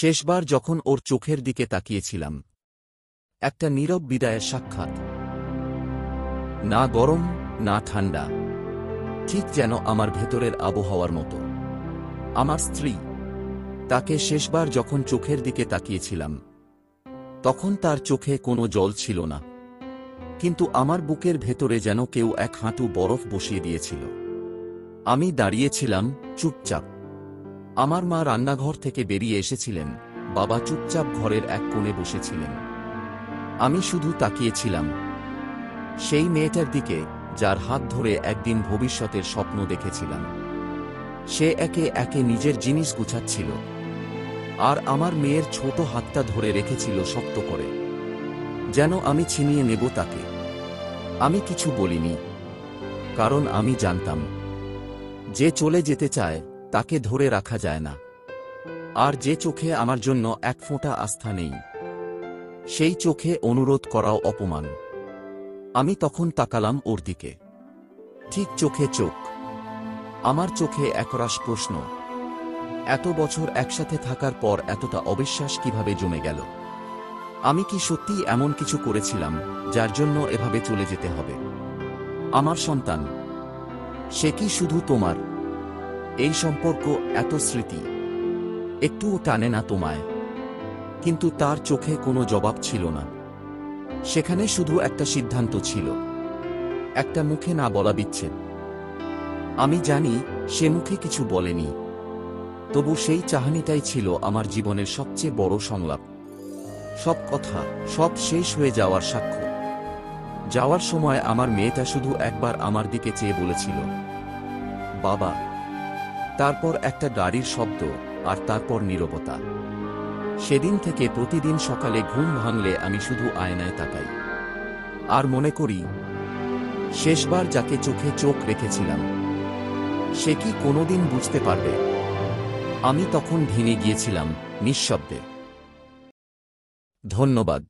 শেষবার যখন ওর চোখের দিকে তাকিয়েছিলাম, একটা নীরব বিদায়ের সাক্ষাৎ। না গরম, না ঠান্ডা, ঠিক যেন আমার ভেতরের আবহাওয়ার মতো। আমার স্ত্রী, তাকে শেষবার যখন চোখের দিকে তাকিয়েছিলাম, তখন তার চোখে কোনো জল ছিল না, কিন্তু আমার বুকের ভেতরে যেন কেউ এক হাঁটু বরফ বসিয়ে দিয়েছিল। আমি দাঁড়িয়েছিলাম চুপচাপ। আমার মা রান্নাঘর থেকে বেরিয়ে এসেছিলেন, বাবা চুপচাপ ঘরের এক কোণে বসেছিলেন। আমি শুধু তাকিয়েছিলাম সেই মেয়েটার দিকে, যার হাত ধরে একদিন ভবিষ্যতের স্বপ্ন দেখেছিলাম। সে একে একে নিজের জিনিস গুছাচ্ছিল, আর আমার মেয়ের ছোট হাতটা ধরে রেখেছিল শক্ত করে, যেন আমি ছিনিয়ে নেব তাকে। আমি কিছু বলিনি, কারণ আমি জানতাম যে চলে যেতে চায় তাকে ধরে রাখা যায় না। আর যে চোখে আমার জন্য এক ফোঁটা আস্থা নেই, সেই চোখে অনুরোধ করাও অপমান। আমি তখন তাকালাম ওর দিকে, ঠিক চোখে চোখ। আমার চোখে একরাশ প্রশ্ন। এত বছর একসাথে থাকার পর এতটা অবিশ্বাস কিভাবে জমে গেল? আমি কি সত্যিই এমন কিছু করেছিলাম যার জন্য এভাবে চলে যেতে হবে? আমার সন্তান, সে কি শুধু তোমার? এই সম্পর্ক, এত স্মৃতি, একটুও টানে না তোমায়? কিন্তু তার চোখে কোনো জবাব ছিল না। সেখানে শুধু একটা সিদ্ধান্ত ছিল, একটা মুখে না বলা বিচ্ছেদ। আমি জানি সে মুখে কিছু বলেনি, তবু সেই চাহনিটাই ছিল আমার জীবনের সবচেয়ে বড় সংলাপ। সব কথা, সব শেষ হয়ে যাওয়ার সাক্ষ্য। যাওয়ার সময় আমার মেয়েটা শুধু একবার আমার দিকে চেয়ে বলেছিল, বাবা। তারপর একটা গাড়ির শব্দ, আর তারপর নীরবতা। সেদিন থেকে প্রতিদিন সকালে ঘুম ভাঙলে আমি শুধু আয়নায় তাকাই, আর মনে করি, শেষবার যাকে চোখে চোখ রেখেছিলাম, সে কি কোনোদিন বুঝতে পারবে? আমি তখন ভেঙে গিয়েছিলাম নিঃশব্দে। ধন্যবাদ।